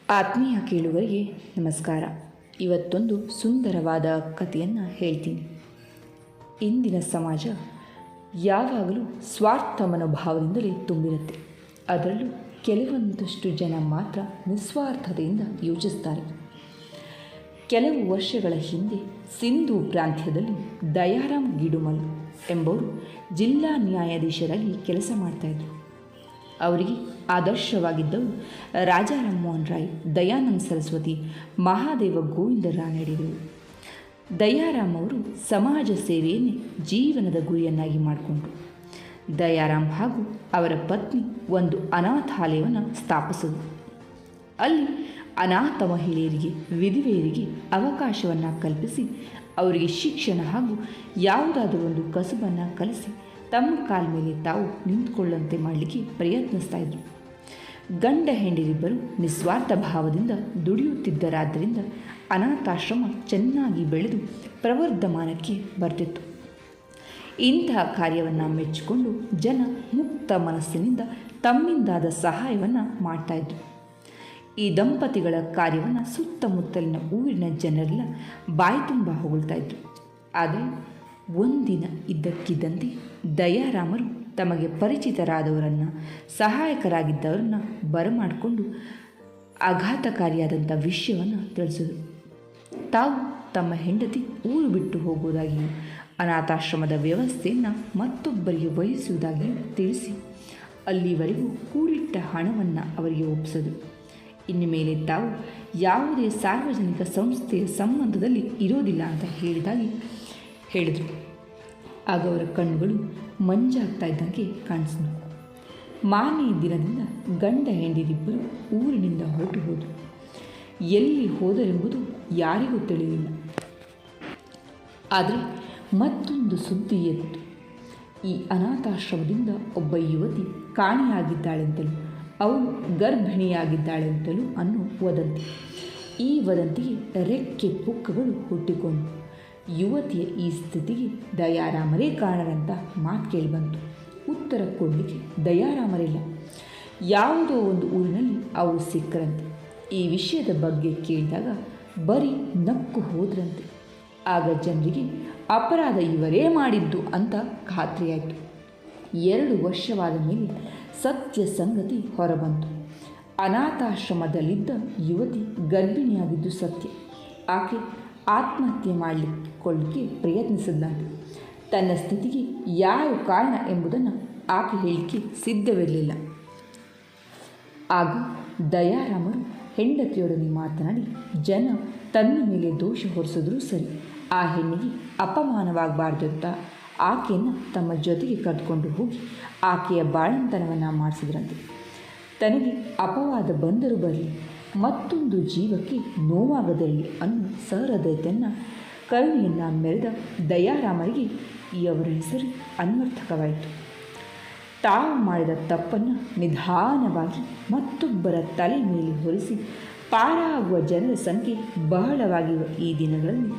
ಆತ್ಮೀಯ ಕೇಳುಗರಿಗೆ ನಮಸ್ಕಾರ. ಇವತ್ತೊಂದು ಸುಂದರವಾದ ಕಥೆಯನ್ನು ಹೇಳ್ತೀನಿ. ಇಂದಿನ ಸಮಾಜ ಯಾವಾಗಲೂ ಸ್ವಾರ್ಥ ಮನೋಭಾವದಿಂದಲೇ ತುಂಬಿರುತ್ತೆ. ಅದರಲ್ಲೂ ಕೆಲವೊಂದಷ್ಟು ಜನ ಮಾತ್ರ ನಿಸ್ವಾರ್ಥತೆಯಿಂದ ಯೋಚಿಸ್ತಾರೆ. ಕೆಲವು ವರ್ಷಗಳ ಹಿಂದೆ ಸಿಂಧೂ ಪ್ರಾಂತ್ಯದಲ್ಲಿ ದಯಾರಾಮ್ ಗಿಡುಮಲ್ ಎಂಬವರು ಜಿಲ್ಲಾ ನ್ಯಾಯಾಧೀಶರಾಗಿ ಕೆಲಸ ಮಾಡ್ತಾಯಿದ್ರು. ಅವರಿಗೆ ಆದರ್ಶವಾಗಿದ್ದವರು ರಾಜಾ ರಾಮಮೋಹನ್ ರಾಯ್, ದಯಾನಂದ ಸರಸ್ವತಿ, ಮಹಾದೇವ ಗೋವಿಂದ ರಾನಡೆಗಳು. ದಯಾರಾಮ್ ಅವರು ಸಮಾಜ ಸೇವೆಯನ್ನೇ ಜೀವನದ ಗುರಿಯನ್ನಾಗಿ ಮಾಡಿಕೊಂಡರು. ದಯಾರಾಮ್ ಹಾಗೂ ಅವರ ಪತ್ನಿ ಒಂದು ಅನಾಥಾಲಯವನ್ನು ಸ್ಥಾಪಿಸಿದರು. ಅಲ್ಲಿ ಅನಾಥ ಮಹಿಳೆಯರಿಗೆ, ವಿಧವೆಯರಿಗೆ ಅವಕಾಶವನ್ನು ಕಲ್ಪಿಸಿ ಅವರಿಗೆ ಶಿಕ್ಷಣ ಹಾಗೂ ಯಾವುದಾದರೂ ಒಂದು ಕಸುಬನ್ನು ಕಲಿಸಿ ತಮ್ಮ ಕಾಲ ಮೇಲೆ ತಾವು ನಿಂತುಕೊಳ್ಳುವಂತೆ ಮಾಡಲಿಕ್ಕೆ ಪ್ರಯತ್ನಿಸ್ತಾ ಇದ್ದರು. ಗಂಡ ಹೆಂಡರಿಬ್ಬರು ನಿಸ್ವಾರ್ಥ ಭಾವದಿಂದ ದುಡಿಯುತ್ತಿದ್ದರಾದ್ದರಿಂದ ಅನಾಥಾಶ್ರಮ ಚೆನ್ನಾಗಿ ಬೆಳೆದು ಪ್ರವರ್ಧಮಾನಕ್ಕೆ ಬರ್ತಿತ್ತು. ಇಂತಹ ಕಾರ್ಯವನ್ನು ಮೆಚ್ಚಿಕೊಂಡು ಜನ ಮುಕ್ತ ಮನಸ್ಸಿನಿಂದ ತಮ್ಮಿಂದಾದ ಸಹಾಯವನ್ನು ಮಾಡ್ತಾಯಿದ್ರು. ಈ ದಂಪತಿಗಳ ಕಾರ್ಯವನ್ನು ಸುತ್ತಮುತ್ತಲಿನ ಊರಿನ ಜನರೆಲ್ಲ ಬಾಯಿ ತುಂಬ ಹೊಗಳ್ತಾ ಇದ್ರು. ಆದರೆ ಒಂದಿನ ಇದ್ದಕ್ಕಿದ್ದಂತೆ ದಯಾರಾಮರು ತಮಗೆ ಪರಿಚಿತರಾದವರನ್ನು, ಸಹಾಯಕರಾಗಿದ್ದವರನ್ನು ಬರಮಾಡಿಕೊಂಡು ಆಘಾತಕಾರಿಯಾದಂಥ ವಿಷಯವನ್ನು ತಿಳಿಸಿದರು. ತಾವು ತಮ್ಮ ಹೆಂಡತಿ ಊರು ಬಿಟ್ಟು ಹೋಗುವುದಾಗಿಯೂ ಅನಾಥಾಶ್ರಮದ ವ್ಯವಸ್ಥೆಯನ್ನು ಮತ್ತೊಬ್ಬರಿಗೆ ವಹಿಸುವುದಾಗಿಯೂ ತಿಳಿಸಿ ಅಲ್ಲಿವರೆಗೂ ಕೂಡಿಟ್ಟ ಹಣವನ್ನು ಅವರಿಗೆ ಒಪ್ಪಿಸಿದರು. ಇನ್ನು ಮೇಲೆ ತಾವು ಯಾವುದೇ ಸಾರ್ವಜನಿಕ ಸಂಸ್ಥೆಯ ಸಂಬಂಧದಲ್ಲಿ ಇರೋದಿಲ್ಲ ಅಂತ ಹೇಳಿದರು. ಆಗ ಅವರ ಕಣ್ಣುಗಳು ಮಂಜಾಗ್ತಾ ಇದ್ದಂಗೆ ಕಾಣಿಸಿದವು. ಮಾರನೇ ದಿನದಿಂದ ಗಂಡ ಹೆಂಡರಿಬ್ಬರು ಊರಿನಿಂದ ಹೊರಟು ಹೋದರು. ಎಲ್ಲಿ ಹೋದರೆಂಬುದು ಯಾರಿಗೂ ತಿಳಿಯಲಿಲ್ಲ. ಆದರೆ ಮತ್ತೊಂದು ಸುದ್ದಿ ಎದ್ದು ಈ ಅನಾಥಾಶ್ರಮದಿಂದ ಒಬ್ಬ ಯುವತಿ ಕಾಣೆಯಾಗಿದ್ದಾಳೆಂತಲೂ ಅವಳು ಗರ್ಭಿಣಿಯಾಗಿದ್ದಾಳೆಂತಲೂ ಅನ್ನೋ ವದಂತಿ. ಈ ವದಂತಿಗೆ ರೆಕ್ಕೆ ಪುಕ್ಕಗಳು ಹುಟ್ಟಿಕೊಂಡು ಯುವತಿಯ ಈ ಸ್ಥಿತಿಗೆ ದಯಾರಾಮರೇ ಕಾರಣರಂತ ಮಾತು ಕೇಳಿಬಂತು. ಉತ್ತರ ಕೊಡಲಿಕ್ಕೆ ದಯಾರಾಮರಿಲ್ಲ. ಯಾವುದೋ ಒಂದು ಊರಿನಲ್ಲಿ ಅವರು ಸಿಕ್ಕರಂತೆ. ಈ ವಿಷಯದ ಬಗ್ಗೆ ಕೇಳಿದಾಗ ಬರೀ ನಕ್ಕು ಹೋದ್ರಂತೆ. ಆಗ ಜನರಿಗೆ ಅಪರಾಧ ಇವರೇ ಮಾಡಿದ್ದು ಅಂತ ಖಾತ್ರಿಯಾಯಿತು. 2 ವರ್ಷವಾದ ಮೇಲೆ ಸತ್ಯ ಸಂಗತಿ ಹೊರಬಂತು. ಅನಾಥಾಶ್ರಮದಲ್ಲಿದ್ದ ಯುವತಿ ಗರ್ಭಿಣಿಯಾಗಿದ್ದು ಸತ್ಯ. ಆಕೆ ಆತ್ಮಹತ್ಯೆ ಮಾಡಿಕೊಳ್ಳಿಕ್ಕೆ ಪ್ರಯತ್ನಿಸಿದಂತೆ. ತನ್ನ ಸ್ಥಿತಿಗೆ ಯಾವ ಕಾರಣ ಎಂಬುದನ್ನು ಆಕೆ ಹೇಳಿಕೆ ಸಿದ್ಧವಿರಲಿಲ್ಲ. ಆಗ ದಯಾರಾಮರು ಹೆಂಡತಿಯೊಡನೆ ಮಾತನಾಡಿ, ಜನ ತನ್ನ ಮೇಲೆ ದೋಷ ಹೊರಿಸಿದ್ರೂ ಸರಿ, ಆ ಹೆಣ್ಣಿಗೆ ಅಪಮಾನವಾಗಬಾರ್ದು ಅಂತ ಆಕೆಯನ್ನು ತಮ್ಮ ಜೊತೆಗೆ ಕರೆದುಕೊಂಡು ಹೋಗಿ ಆಕೆಯ ಬಾಳಂತನವನ್ನು ಮಾಡಿಸಿದ್ರಂತೆ. ತನಗೆ ಅಪವಾದ ಬಂದರೂ ಬರಲಿ, ಮತ್ತೊಂದು ಜೀವಕ್ಕೆ ನೋವಾಗದಿರಲಿ ಅನ್ನೋ ಸಹೃದಯತೆಯನ್ನು, ಕರುಣೆಯನ್ನು ಮೆರೆದ ದಯಾರಾಮರಿಗೆ ಅವರ ಹೆಸರು ಅನ್ವರ್ಥಕವಾಯಿತು. ತಾವು ಮಾಡಿದ ತಪ್ಪನ್ನು ನಿಧಾನವಾಗಿ ಮತ್ತೊಬ್ಬರ ತಲೆ ಮೇಲೆ ಹೊರಿಸಿ ಪಾರಾಗುವ ಜನರ ಸಂಖ್ಯೆ ಬಹಳವಾಗಿರುವ ಈ ದಿನಗಳಲ್ಲಿ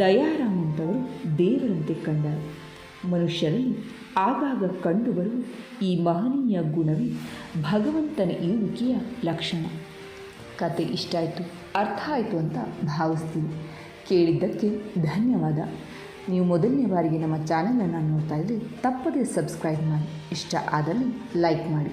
ದಯಾರಾಮಂತವರು ದೇವರಂತೆ ಕಂಡರು. ಮನುಷ್ಯರಲ್ಲಿ ಆಗಾಗ ಕಂಡುಬರುವ ಈ ಮಹನೀಯ ಗುಣವೇ ಭಗವಂತನ ಇರುವಿಕೆಯ ಲಕ್ಷಣ. ಕತೆ ಇಷ್ಟ ಆಯಿತು, ಅರ್ಥ ಆಯಿತು ಅಂತ ಭಾವಿಸ್ತೀವಿ. ಕೇಳಿದ್ದಕ್ಕೆ ಧನ್ಯವಾದ. ನೀವು ಮೊದಲನೇ ಬಾರಿಗೆ ನಮ್ಮ ಚಾನಲನ್ನು ನೋಡ್ತಾ ಇದ್ದರೆ ತಪ್ಪದೇ ಸಬ್ಸ್ಕ್ರೈಬ್ ಮಾಡಿ. ಇಷ್ಟ ಆದಲ್ಲಿ ಲೈಕ್ ಮಾಡಿ.